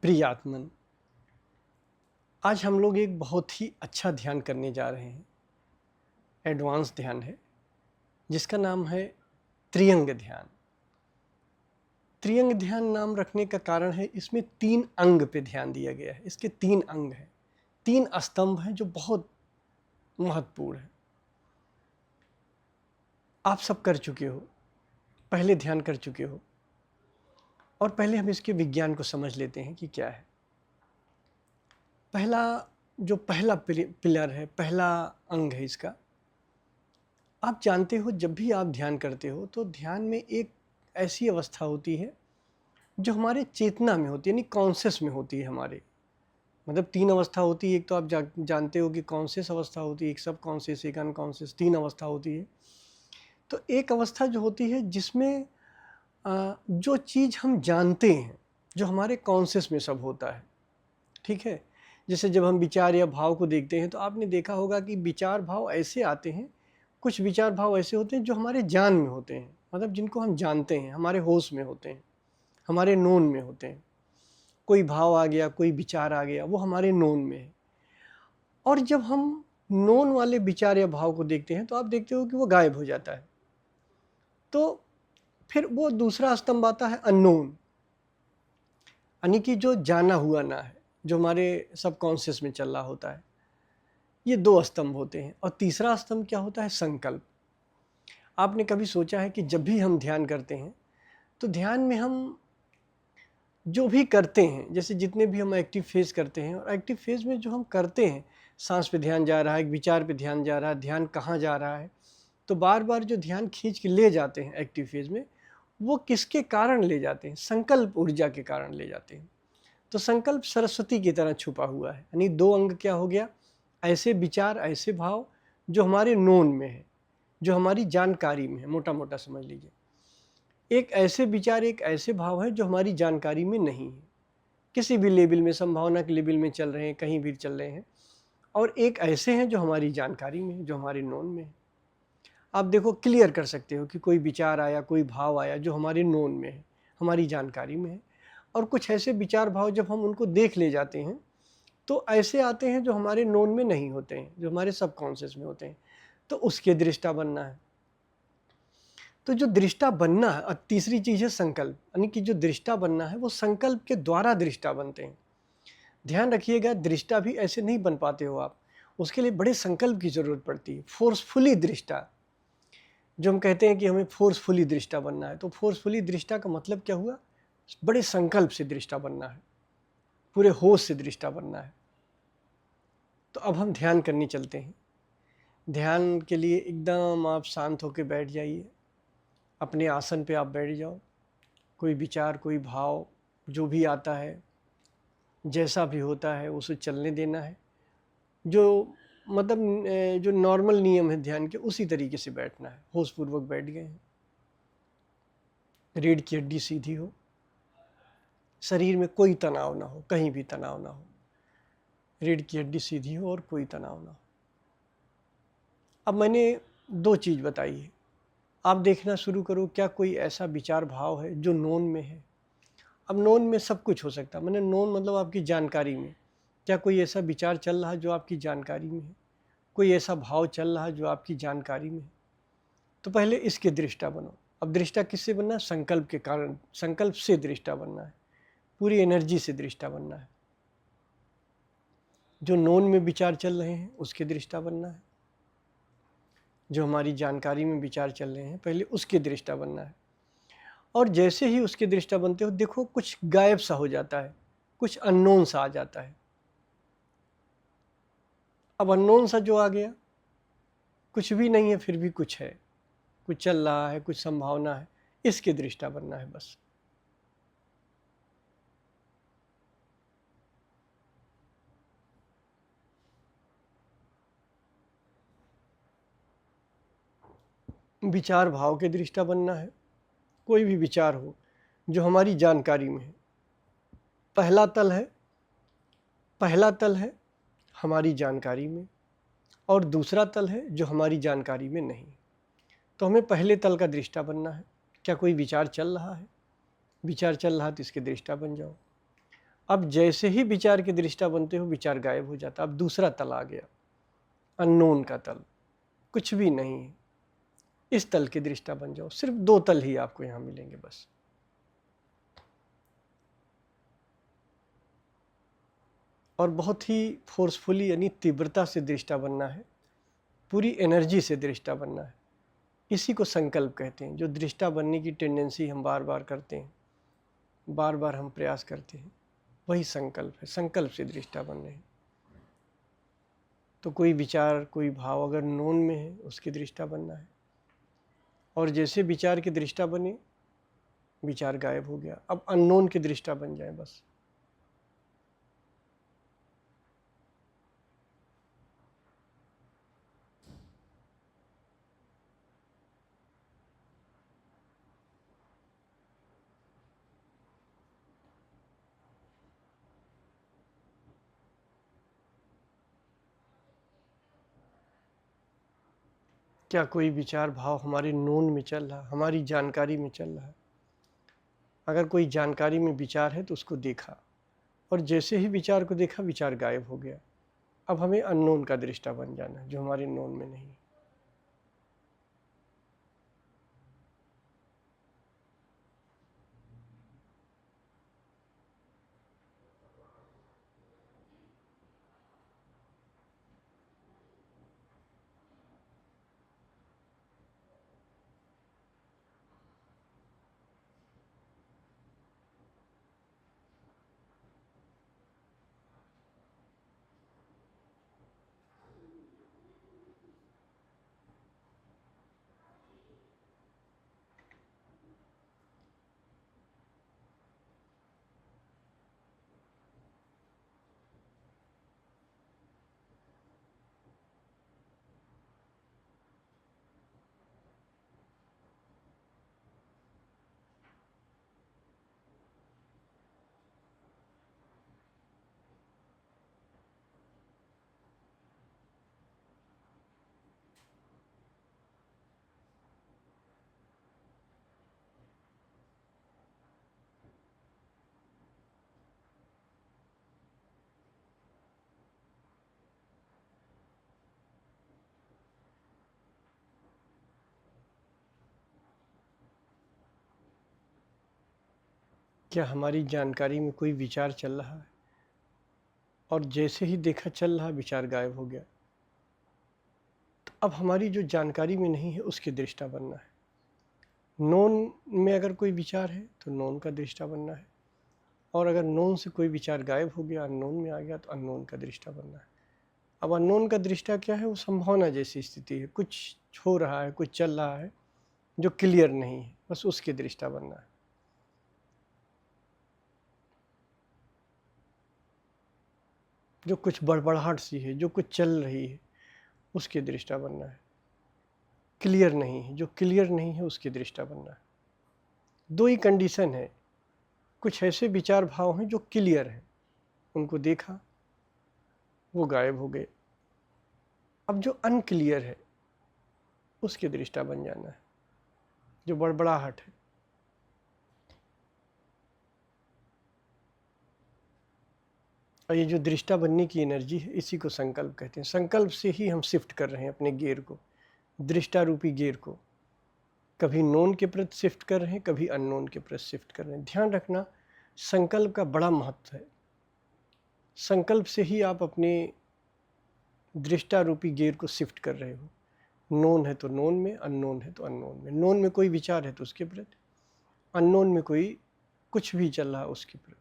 प्रिय आत्मन, आज हम लोग एक बहुत ही अच्छा ध्यान करने जा रहे हैं। एडवांस ध्यान है जिसका नाम है त्रियंग ध्यान। त्रियंग ध्यान नाम रखने का कारण है इसमें 3 अंग पे ध्यान दिया गया है। इसके 3 अंग हैं, 3 स्तंभ हैं जो बहुत महत्वपूर्ण है। आप सब कर चुके हो, पहले ध्यान कर चुके हो, और पहले हम इसके विज्ञान को समझ लेते हैं कि क्या है। पहला पिलर है, पहला अंग है इसका। आप जानते हो जब भी आप ध्यान करते हो तो ध्यान में एक ऐसी अवस्था होती है जो हमारे चेतना में होती है, यानी कॉन्शियस में होती है हमारे। मतलब 3 अवस्था होती है। एक तो आप जानते हो कि कॉन्शियस अवस्था होती है, एक सब कॉन्शियस, एक अनकॉन्शियस, 3 अवस्था होती है। तो एक अवस्था जो होती है जिसमें जो चीज़ हम जानते हैं, जो हमारे कॉन्शियस में सब होता है, ठीक है। जैसे जब हम विचार या भाव को देखते हैं तो आपने देखा होगा कि विचार भाव ऐसे आते हैं, कुछ विचार भाव ऐसे होते हैं जो हमारे जान में होते हैं, मतलब जिनको हम जानते हैं, हमारे होश में होते हैं, हमारे नोन में होते हैं। कोई भाव आ गया, कोई विचार आ गया, वो हमारे नोन में है। और जब हम नोन वाले विचार या भाव को देखते हैं तो आप देखते हो कि वो गायब हो जाता है। तो फिर वो दूसरा स्तंभ आता है अननोन, यानी कि जो जाना हुआ ना है, जो हमारे सबकॉन्शियस में चल रहा होता है। ये 2 स्तंभ होते हैं। और तीसरा स्तंभ क्या होता है? संकल्प। आपने कभी सोचा है कि जब भी हम ध्यान करते हैं तो ध्यान में हम जो भी करते हैं, जैसे जितने भी हम एक्टिव फेज करते हैं, और एक्टिव फेज में जो हम करते हैं, सांस पे ध्यान जा रहा है, विचार पे ध्यान जा रहा है, ध्यान कहाँ जा रहा है, तो बार बार जो ध्यान खींच के ले जाते हैं एक्टिव फेज में, वो किसके कारण ले जाते हैं? संकल्प ऊर्जा के कारण ले जाते हैं। तो संकल्प सरस्वती की तरह छुपा हुआ है। यानी 2 अंग क्या हो गया? ऐसे विचार, ऐसे भाव जो हमारे नोन में है, जो हमारी जानकारी में है, मोटा मोटा समझ लीजिए। एक ऐसे विचार, एक ऐसे भाव है जो हमारी जानकारी में नहीं है, किसी भी लेवल में, संभावना के लेवल में चल रहे हैं, कहीं भी चल रहे हैं। और एक ऐसे हैं जो हमारी जानकारी में है, जो हमारे नोन में है। आप देखो, क्लियर कर सकते हो कि कोई विचार आया, कोई भाव आया जो हमारे नोन में है, हमारी जानकारी में है। और कुछ ऐसे विचार भाव जब हम उनको देख ले जाते हैं तो ऐसे आते हैं जो हमारे नोन में नहीं होते हैं, जो हमारे सबकॉन्शियस में होते हैं। तो उसके दृष्टा बनना है। तो जो दृष्टा बनना है, और तीसरी चीज़ है संकल्प, यानी कि जो दृष्टा बनना है वो संकल्प के द्वारा दृष्टा बनते हैं। ध्यान रखिएगा, दृष्टा भी ऐसे नहीं बन पाते हो आप, उसके लिए बड़े संकल्प की जरूरत पड़ती है। फोर्सफुली दृष्टा, जो हम कहते हैं कि हमें फोर्सफुली दृष्टा बनना है, तो फोर्सफुली दृष्टा का मतलब क्या हुआ? बड़े संकल्प से दृष्टा बनना है, पूरे होश से दृष्टा बनना है। तो अब हम ध्यान करने चलते हैं। ध्यान के लिए एकदम आप शांत होकर बैठ जाइए, अपने आसन पे आप बैठ जाओ। कोई विचार, कोई भाव जो भी आता है, जैसा भी होता है, उसे चलने देना है। जो मतलब जो नॉर्मल नियम है ध्यान के, उसी तरीके से बैठना है। होशपूर्वक बैठ गए हैं, रीढ़ की हड्डी सीधी हो, शरीर में कोई तनाव ना हो, कहीं भी तनाव ना हो, रीढ़ की हड्डी सीधी हो और कोई तनाव ना हो। अब मैंने 2 चीज़ बताई है, आप देखना शुरू करो, क्या कोई ऐसा विचार भाव है जो नोन में है? अब नोन में सब कुछ हो सकता है, मैंने नोन मतलब आपकी जानकारी में। क्या कोई ऐसा विचार चल रहा है जो आपकी जानकारी में है? कोई ऐसा भाव चल रहा है जो आपकी जानकारी में है? तो पहले इसके दृष्टा बनो। अब दृष्टा किससे बनना है? संकल्प के कारण, संकल्प से दृष्टा बनना है, पूरी एनर्जी से दृष्टा बनना है। जो नोन में विचार चल रहे हैं उसके दृष्टा बनना है, जो हमारी जानकारी में विचार चल रहे हैं पहले उसके दृष्टा बनना है। और जैसे ही उसके दृष्टा बनते हो, देखो कुछ गायब सा हो जाता है, कुछ अननोन सा आ जाता है। अब अननोन सा जो आ गया, कुछ भी नहीं है फिर भी कुछ है, कुछ चल रहा है, कुछ संभावना है, इसके दृष्टा बनना है बस। विचार भाव के दृष्टा बनना है। कोई भी विचार हो जो हमारी जानकारी में है। पहला तल है हमारी जानकारी में, और दूसरा तल है जो हमारी जानकारी में नहीं। तो हमें पहले तल का दृष्टा बनना है। क्या कोई विचार चल रहा है? विचार चल रहा है तो इसके दृष्टा बन जाओ। अब जैसे ही विचार की दृष्टा बनते हो, विचार गायब हो जाता। अब दूसरा तल आ गया, अननोन का तल, कुछ भी नहीं है। इस तल की दृष्टा बन जाओ। सिर्फ 2 तल ही आपको यहाँ मिलेंगे बस। और बहुत ही फोर्सफुली यानी तीव्रता से दृष्टा बनना है, पूरी एनर्जी से दृष्टा बनना है। इसी को संकल्प कहते हैं। जो दृष्टा बनने की टेंडेंसी हम बार बार करते हैं, बार बार हम प्रयास करते हैं, वही संकल्प है। संकल्प से दृष्टा बनने हैं। तो कोई विचार, कोई भाव अगर नोन में है, उसकी दृष्टा बनना है। और जैसे विचार की दृष्टा बने, विचार गायब हो गया। अब अननोन की दृष्टा बन जाए बस। क्या कोई विचार भाव हमारे नोन में चल रहा, हमारी जानकारी में चल रहा है? अगर कोई जानकारी में विचार है तो उसको देखा, और जैसे ही विचार को देखा, विचार गायब हो गया। अब हमें अननोन का दृष्टा बन जाना है, जो हमारे नोन में नहीं है। क्या हमारी जानकारी में कोई विचार चल रहा है, और जैसे ही देखा चल रहा, विचार गायब हो गया? तो अब हमारी जो जानकारी में नहीं है, उसकी दृष्टा बनना है। नोन में अगर कोई विचार है तो नोन का दृष्टा बनना है, और अगर नोन से कोई विचार गायब हो गया, अननोन में आ गया, तो अननोन का दृष्टा बनना है। अब अननोन का दृष्टा क्या है? वो संभावना जैसी स्थिति है, कुछ हो रहा है, कुछ चल रहा है जो क्लियर नहीं है, बस उसकी दृष्टा बनना है। जो कुछ बड़बड़ाहट सी है, जो कुछ चल रही है, उसकी दृष्टा बनना है। क्लियर नहीं है, जो क्लियर नहीं है, उसकी दृष्टा बनना है। 2 ही कंडीशन है। कुछ ऐसे विचार भाव हैं जो क्लियर हैं, उनको देखा, वो गायब हो गए। अब जो अनक्लियर है, उसकी दृष्टा बन जाना है, जो बड़बड़ाहट है। और ये जो दृष्टा बनने की एनर्जी है, इसी को संकल्प कहते हैं। संकल्प से ही हम शिफ्ट कर रहे हैं अपने गियर को, दृष्टा रूपी गियर को। कभी नोन के प्रति शिफ्ट कर रहे हैं, कभी अननोन के प्रति शिफ्ट कर रहे हैं। ध्यान रखना, संकल्प का बड़ा महत्व है। संकल्प से ही आप अपने दृष्टा रूपी गियर को शिफ्ट कर रहे हो। नोन है तो नोन में, अननोन है तो अननोन में। नोन में कोई विचार है तो उसके प्रति, अननोन में कोई कुछ भी चल रहा है उसके प्रति।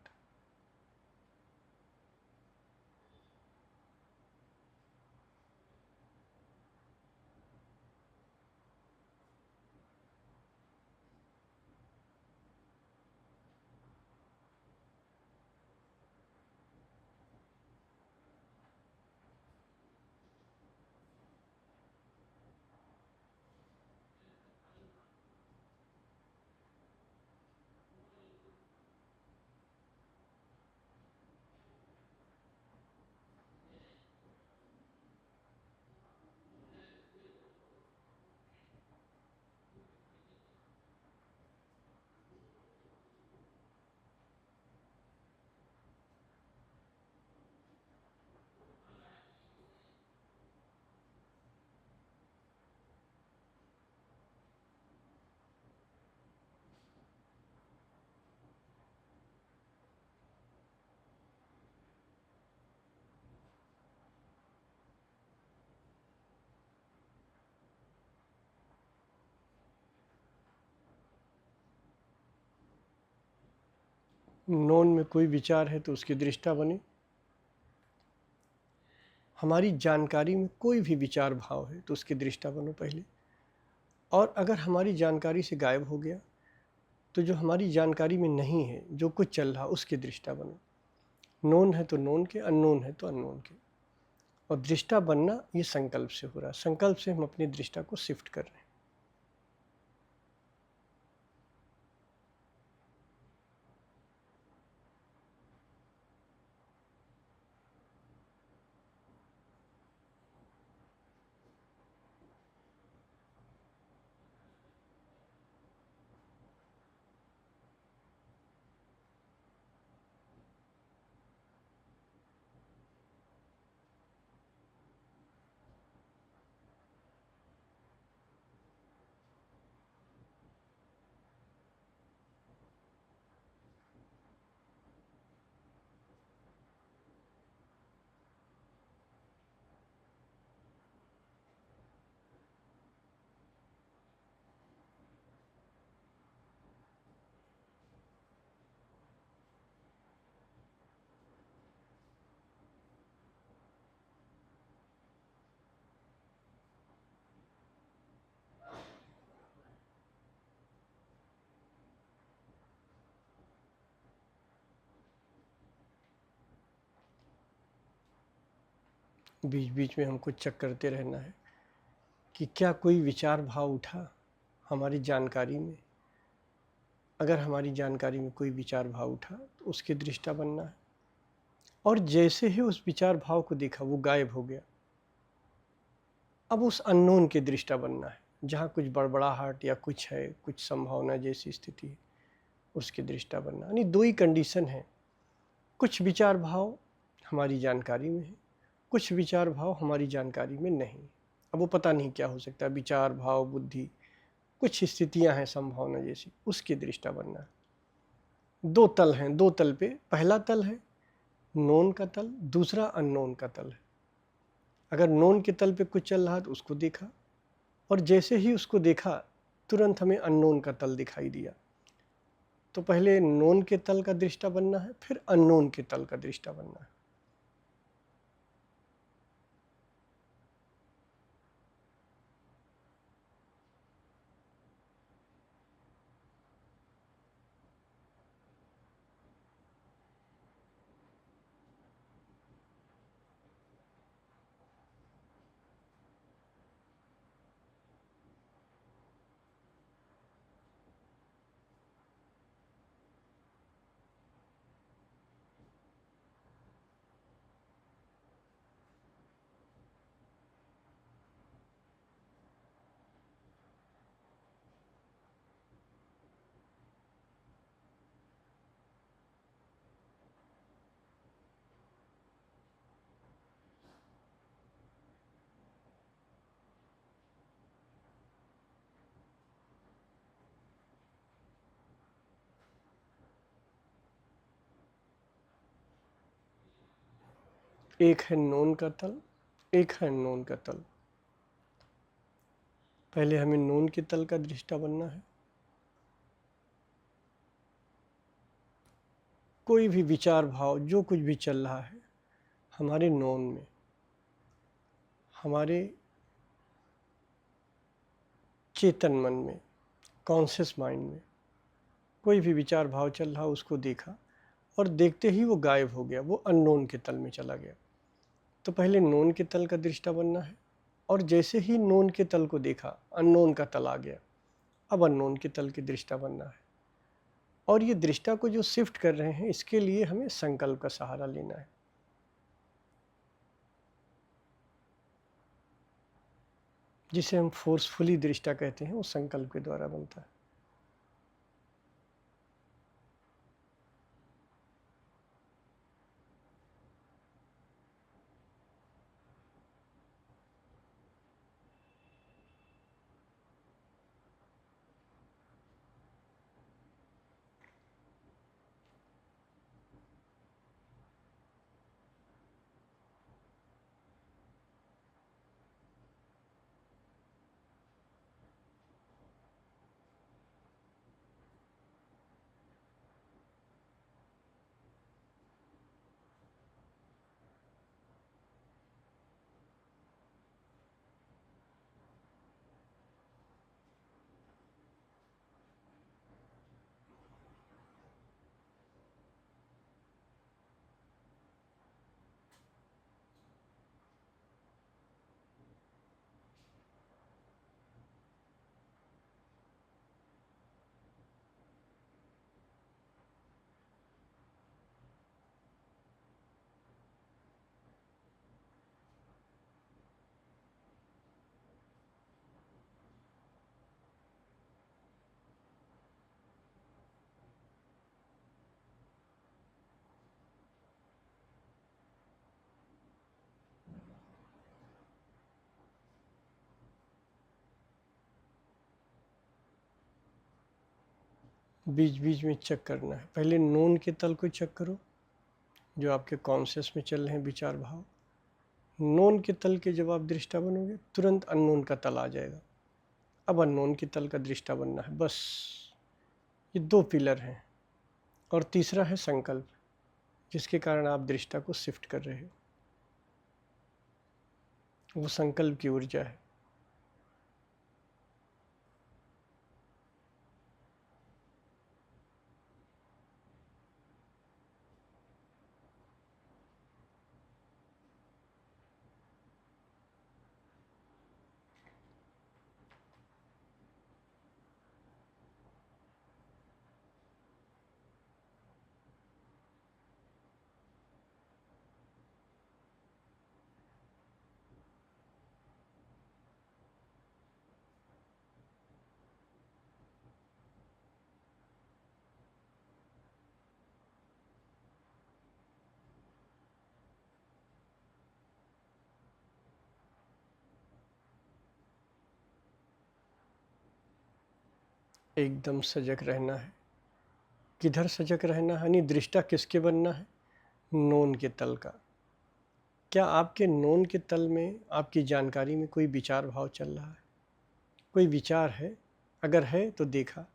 नोन में कोई विचार है तो उसकी दृष्टा बने। हमारी जानकारी में कोई भी विचार भाव है तो उसकी दृष्टा बनो पहले। और अगर हमारी जानकारी से गायब हो गया तो जो हमारी जानकारी में नहीं है, जो कुछ चल रहा, उसकी दृष्टा बनो। नोन है तो नोन के, अननोन है तो अननोन के। और दृष्टा बनना ये संकल्प से हो रहा है। संकल्प से हम अपनी दृष्टा को शिफ्ट कर रहे हैं। बीच बीच में हमको चेक करते रहना है कि क्या कोई विचार भाव उठा हमारी जानकारी में। अगर हमारी जानकारी में कोई विचार भाव उठा तो उसकी दृष्टा बनना है। और जैसे ही उस विचार भाव को देखा वो गायब हो गया, अब उस अननोन की दृष्टा बनना है। जहाँ कुछ बड़बड़ाहट या कुछ है, कुछ संभावना जैसी स्थिति है, उसकी दृष्टा बनना। यानी दो ही कंडीशन है। कुछ विचार भाव हमारी जानकारी में है, कुछ विचार भाव हमारी जानकारी में नहीं। अब वो पता नहीं क्या हो सकता है, विचार भाव बुद्धि, कुछ स्थितियां हैं संभावना जैसी, उसकी दृष्टा बनना है। दो तल हैं, दो तल पे पहला तल है नोन का तल, दूसरा अननोन का तल है। अगर नोन के तल पे कुछ चल रहा तो उसको देखा, और जैसे ही उसको देखा तुरंत हमें अननोन का तल दिखाई दिया। तो पहले नोन के तल का दृष्टा बनना है, फिर अननोन के तल का दृष्टा बनना है। एक है नोन का तल, एक है अननोन का तल। पहले हमें नोन के तल का दृष्टा बनना है। कोई भी विचार भाव जो कुछ भी चल रहा है हमारे नोन में, हमारे चेतन मन में, कॉन्शियस माइंड में कोई भी विचार भाव चल रहा उसको देखा, और देखते ही वो गायब हो गया, वो अननोन के तल में चला गया। तो पहले नोन के तल का दृष्टा बनना है, और जैसे ही नोन के तल को देखा अननोन का तल आ गया, अब अननोन के तल की दृष्टा बनना है। और ये दृष्टा को जो शिफ्ट कर रहे हैं इसके लिए हमें संकल्प का सहारा लेना है। जिसे हम फोर्सफुली दृष्टा कहते हैं, वो संकल्प के द्वारा बनता है। बीच बीच में चेक करना है। पहले नोन के तल को चेक करो, जो आपके कॉन्शियस में चल रहे हैं विचार भाव। नोन के तल के जब आप दृष्टा बनोगे, तुरंत अननोन का तल आ जाएगा। अब अननोन के तल का दृष्टा बनना है, बस। ये दो पिलर हैं। और तीसरा है संकल्प, जिसके कारण आप दृष्टा को शिफ्ट कर रहे हो। वो संकल्प की ऊर्जा है। एकदम सजग रहना है। किधर सजग रहना है, यानी दृष्टा किसके बनना है? नोन के तल का। क्या आपके नोन के तल में, आपकी जानकारी में कोई विचार भाव चल रहा है? कोई विचार है? अगर है तो देखा,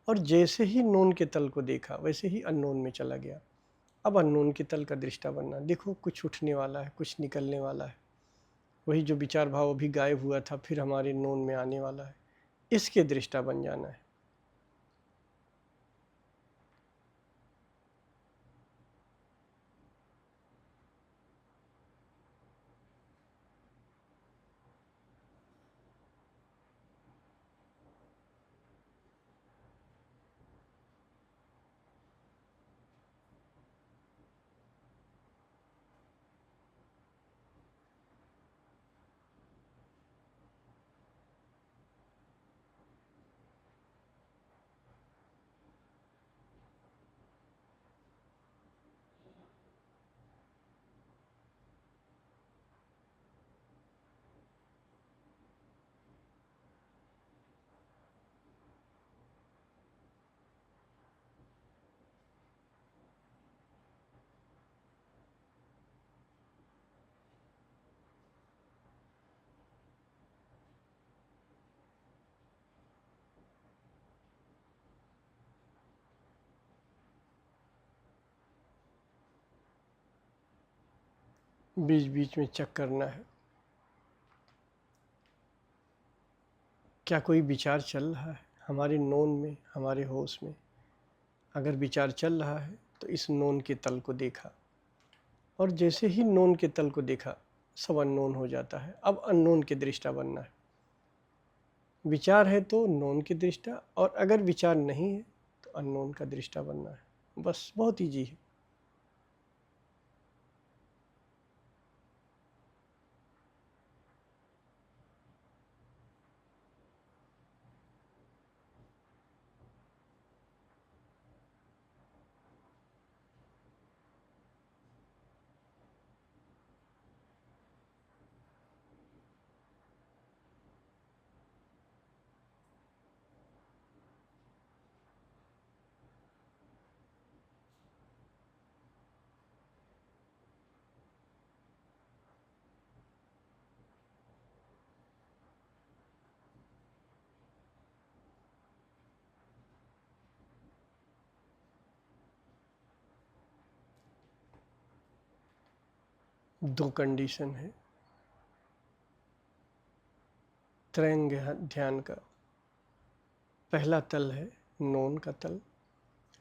और जैसे ही नोन के तल को देखा वैसे ही अननोन में चला गया। अब अननोन के तल का दृष्टा बनना। देखो, कुछ उठने वाला है, कुछ निकलने वाला है। वही जो विचार भाव अभी गायब हुआ था, फिर हमारे नोन में आने वाला है। इसके दृष्टा बन जाना है। बीच बीच में चेक करना है, क्या कोई विचार चल रहा है हमारे नोन में, हमारे होश में? अगर विचार चल रहा है तो इस नोन के तल को देखा, और जैसे ही नोन के तल को देखा, सब अननोन हो जाता है। अब अननोन के दृष्टा बनना है। विचार है तो नोन की दृष्टा, और अगर विचार नहीं है तो अननोन का दृष्टा बनना है। बस, बहुत ईजी है। दो कंडीशन है त्रयंग ध्यान का। पहला तल है नोन का तल।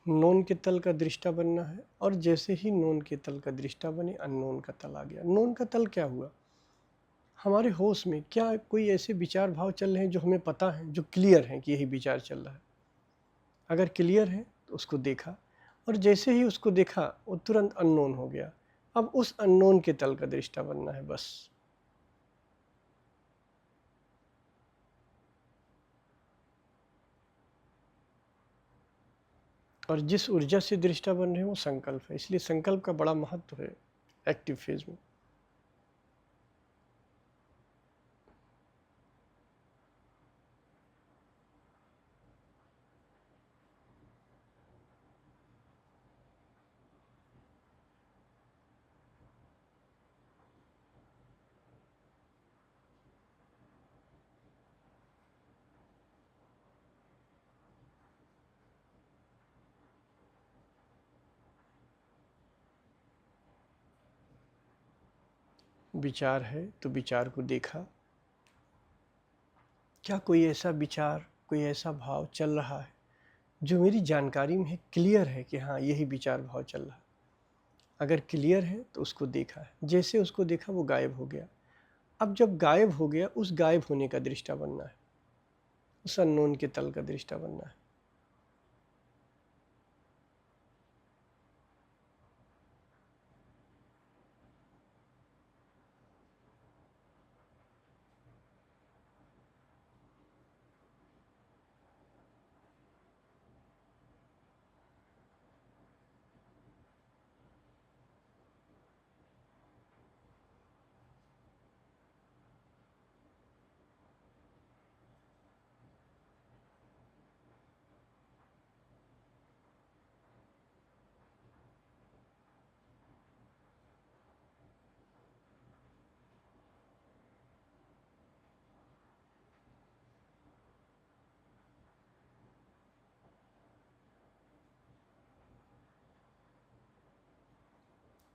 नोन के तल का दृष्टा बनना है, और जैसे ही नोन के तल का दृष्टा बने, अननोन का तल आ गया। नोन का तल क्या हुआ? हमारे होश में क्या कोई ऐसे विचार भाव चल रहे हैं जो हमें पता है, जो क्लियर हैं कि यही विचार चल रहा है? अगर क्लियर है तो उसको देखा, और जैसे ही उसको देखा वो तुरंत अननोन हो गया। अब उस अननोन के तल का दृष्टा बनना है, बस। और जिस ऊर्जा से दृष्टा बन रहे हैं वो संकल्प है, इसलिए संकल्प का बड़ा महत्व है एक्टिव फेज में। विचार है तो विचार को देखा। क्या कोई ऐसा विचार, कोई ऐसा भाव चल रहा है जो मेरी जानकारी में है, क्लियर है कि हाँ यही विचार भाव चल रहा है? अगर क्लियर है तो उसको देखा है। जैसे उसको देखा वो गायब हो गया। अब जब गायब हो गया, उस गायब होने का दृष्टा बनना है, उस अननोन के तल का दृष्टा बनना है।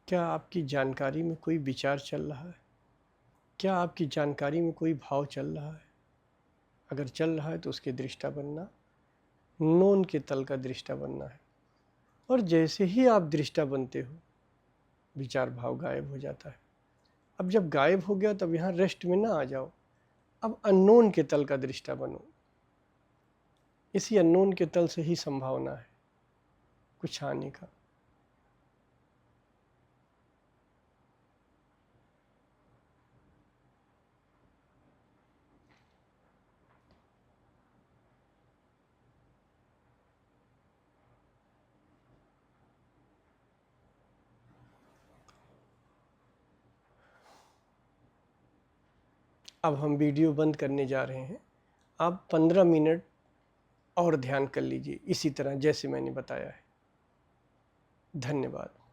क्या आपकी जानकारी में कोई विचार चल रहा है? क्या आपकी जानकारी में कोई भाव चल रहा है? अगर चल रहा है तो उसके दृष्टा बनना, नोन के तल का दृष्टा बनना है। और जैसे ही आप दृष्टा बनते हो, विचार भाव गायब हो जाता है। अब जब गायब हो गया तब यहाँ रेस्ट में ना आ जाओ, अब अननोन के तल का दृष्टा बनो। इसी अननोन के तल से ही संभावना है कुछ आने का। अब हम वीडियो बंद करने जा रहे हैं। आप 15 मिनट और ध्यान कर लीजिए इसी तरह जैसे मैंने बताया है। धन्यवाद।